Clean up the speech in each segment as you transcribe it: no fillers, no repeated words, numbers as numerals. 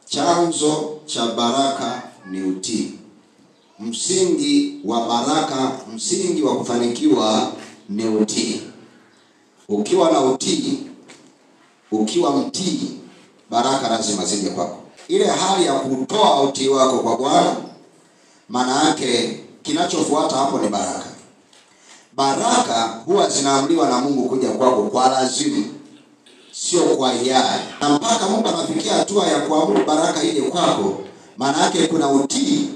Chanzo cha baraka ni utii. Msingi wa baraka, msingi wa kufanikiwa ni utii. Ukiwa na utii, ukiwa mtii, baraka lazima zije kwako. Ile hali ya kutoa utii wako kwa Bwana, maana yake kinachofuata hapo ni baraka. Baraka huwa zinaamriwa na Mungu kuja kwako kwa lazima, sio kwa hiari. Na mpaka Mungu anafikia hatua ya kuamuru baraka ije kwako, maana yake kuna utii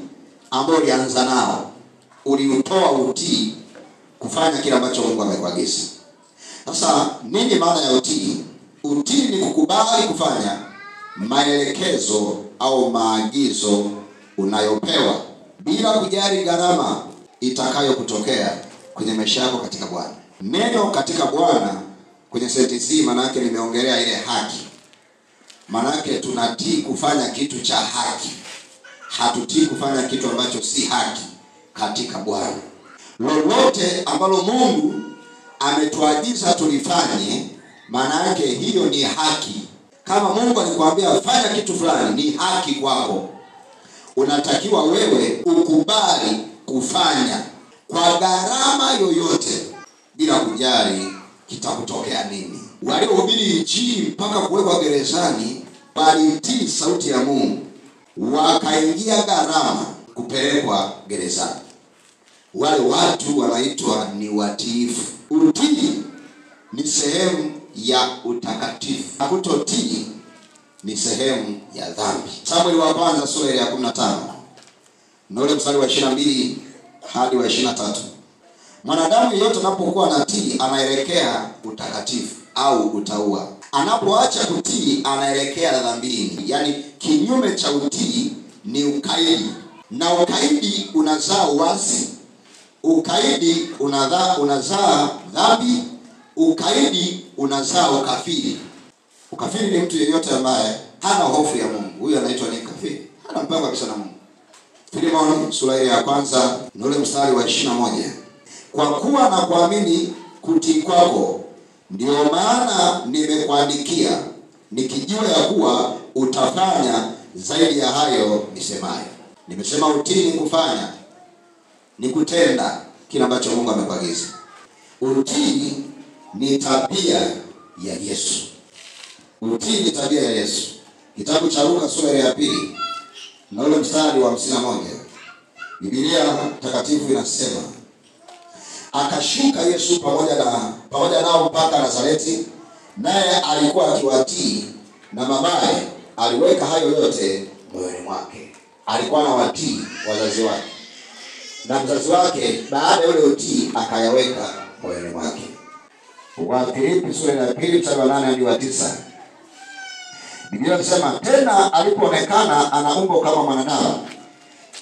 ambao ulianza nao. Uliutoa utii kufanya kile ambacho Mungu amekuagiza. Sasa nini maana ya utii? Utii ni kukubali kufanya maelekezo au maagizo unayopewa bila kujali gharama itakayokutokea kwenye maisha yako katika Bwana. Neno katika Bwana kwenye sentensi maana yake nimeongelea ile haki. Maana yake tunatii kufanya kitu cha haki. Hatutii kufanya kitu ambacho si haki katika Bwana. Lolote ambalo Mungu ametuagiza tulifanye, maana yake hiyo ni haki. Kama Mungu alikwambia fanya kitu fulani, ni haki kwako. Unatakiwa wewe ukubali kufanya kwa gharama yoyote bila kujali kitakutokea nini. Waliohubiri injili mpaka kuwekwa gerezani walitii sauti ya Mungu, wakaingia gharama kupelekwa gerezani. Wale watu wanaitwa ni watiifu. Utii ni sehemu ya utakatifu. Kutotii ni sehemu ya dhambi. Samueli wa kwanza sura ya 15 na ule mstari wa 22 hadi wa 23. Mwanadamu yeyote anapokuwa anatii anaelekea utakatifu au utaua. Anapoacha kutii anaelekea dhambini. Yaani kinyume cha utii ni ukaidi. Na ukaidi unazaa uasi. Ukaidi unazaa dhambi. Ukaidi unazaa ukafiri. Ukafiri ni mtu yeyote ambaye hana hofu ya Mungu. Huyo anaitwa ni kafiri. Hana mpango kabisa na Mungu. Filemoni sura ya kwanza na ule mstari wa 21. Kwa kuwa na kuamini kutii kwako, ndio maana nimekuandikia nikijua ya kuwa utafanya zaidi ya hayo nisemayo. Nimesema utii ni kufanya, ni kutenda kile ambacho Mungu amekuagiza. Utii ni tabia ya Yesu. Utii ni tabia ya Yesu. Kitabu cha Luka sura ya 2 na ule mstari wa 51. Biblia takatifu inasema, akashuka Yesu pamoja nao mpaka Nazareti, naye alikuwa akiwatii, na mamaye aliweka hayo yote moyoni mwake. Alikuwa na watii wazazi wake, na mzazi wake baada ya ule utii akayaweka moyoni mwake. Wafilipi sura ya 2 mstari wa 8 hadi wa 9. Biblia inasema, tena alipoonekana ana umbo kama mwanadamu,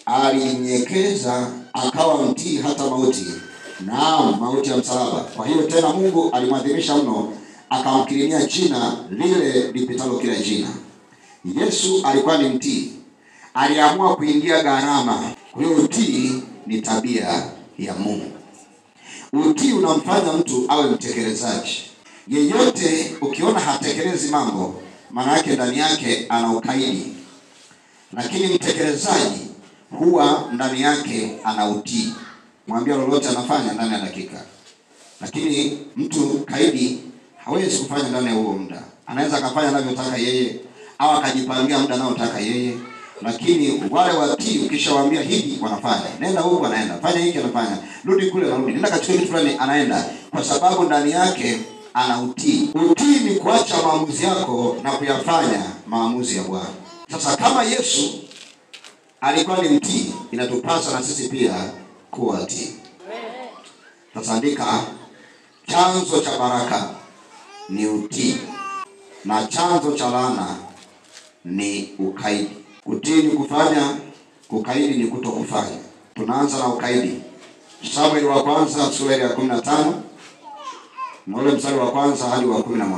alinyenyekeza akawa mtii hata mauti, naam, mauti ya msalaba. Kwa hiyo tena Mungu alimwadhimisha mno, akamkirimia jina lile lipitalo kila jina. Yesu alikuwa ni mtii. Aliamua kuingia gharama. Kwa hiyo utii ni tabia ya Mungu. Utii unamfanya mtu awe mtekelezaji. Yeyote ukiona hatekelezi mambo, maana yake ndani yake ana ukaidi. Lakini mtekelezaji huwa ndani yake ana utii. Mwambie lolote anafanya ndani ya dakika. Lakini mtu kaidi hawezi kufanya ndani ya huo muda. Anaweza akafanya anavyotaka yeye au akajipangia muda anaotaka yeye. Lakini wale watii ukishawaambia hivi wanafanya. Nenda huko anaenda. Fanya hiki anafanya. Rudi kule anarudi. Nenda kachukue kitu fulani anaenda. Kwa sababu ndani yake ana utii. Utii ni kuacha maamuzi yako na kuyafanya maamuzi ya Bwana. Sasa kama Yesu alikuwa ni mtii, inatupasa na sisi pia kuwa watii. Sasa andika, chanzo cha baraka ni utii, na chanzo cha laana ni ukaidi. Utii ni kufanya, ukaidi ni kutokufanya. Tunaanza na ukaidi. Samueli wa kwanza sura ya 15 na ule mstari wa kwanza hadi wa 11.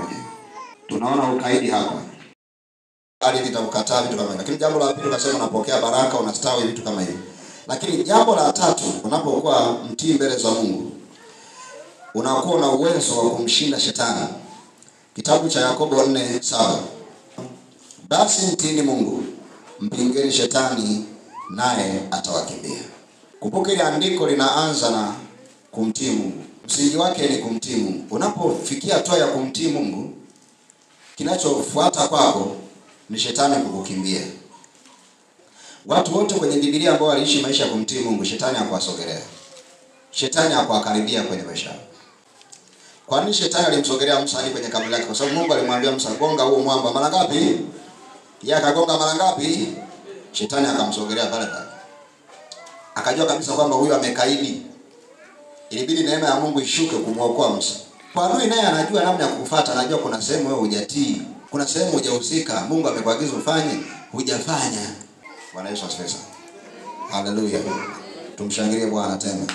Tunaona ukaidi hapa. Hadi nitamkataa vitu kama hivi. Lakini jambo la pili ukasema unapokea baraka, unastawi, vitu kama hivi. Lakini jambo la tatu, unapokuwa mtii mbele za Mungu, unakuwa na uwezo wa kumshinda shetani. Kitabu cha Yakobo 4:7. Basi mtiini Mungu, mpingeni shetani naye atawakimbia. Kumbuka ile andiko linaanza na kumtii Mungu. Msingi wake ni kumtii Mungu. Unapofikia hatua ya kumtii Mungu, kinachofuata kwako ni shetani kukukimbia. Watu wote kwenye Biblia ambao waliishi maisha ya kumtii Mungu, shetani hakuwasogelea. Shetani hakuwakaribia kwenye maisha. Kwa nini shetani alimsogelea Musa hadi kwenye kaburi lake? Kwa sababu Mungu alimwambia Musa, gonga huo mwamba mara ngapi? Yeye akagonga mara ngapi? Shetani akamsogelea pale pale. Akajua kabisa kwamba huyu amekaidi. Ilibidi neema ya Mungu ishuke kumwokoa Musa. Kwa adui naye anajua namna ya kukufuata, anajua kuna sehemu wewe hujatii, kuna sehemu hujahusika, Mungu amekuagiza ufanye, hujafanya. Bwana Yesu asifiwe. Haleluya. Tumshangilie Bwana tena.